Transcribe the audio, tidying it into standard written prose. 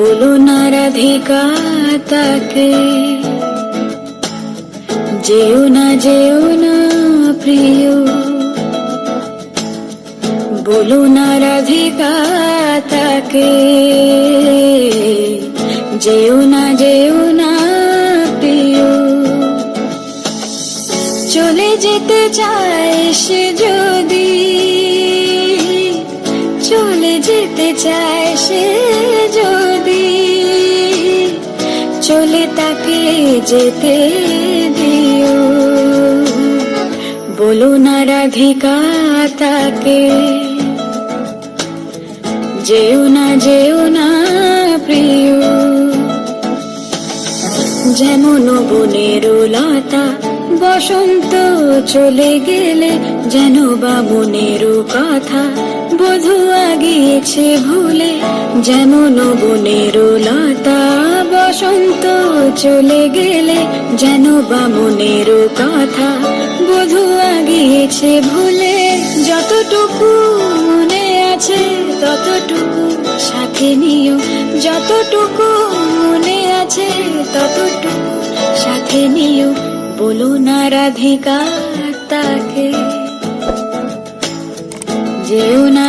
বলো না রাধিকা তাকে, যেও না প্রিয়, বলো না রাধিকা তাকে, যেও না প্রিয়। চলে যেতে চায় সে যদি, চলে যেতে চায় সে যদি, চলে তাকে যেতে দিও। বলো না রাধিকা তাকে, যেও না প্রিয়। যেমন বনের লতা বসন্ত চলে গেলে, যেন বা মনের কথা বধূ গিয়েছে ভুলে। যেমন বনের লতা বসন্ত চলে গেলে, যেন বা মনের কথা বধূ গিয়েছে ভুলে। যতটুকু মনে আছে ততটুকু সাথে নিও, যতটুকু মনে আছে ততটুকু সাথে নিও। বলো না রাধিকা তাকে, যেও না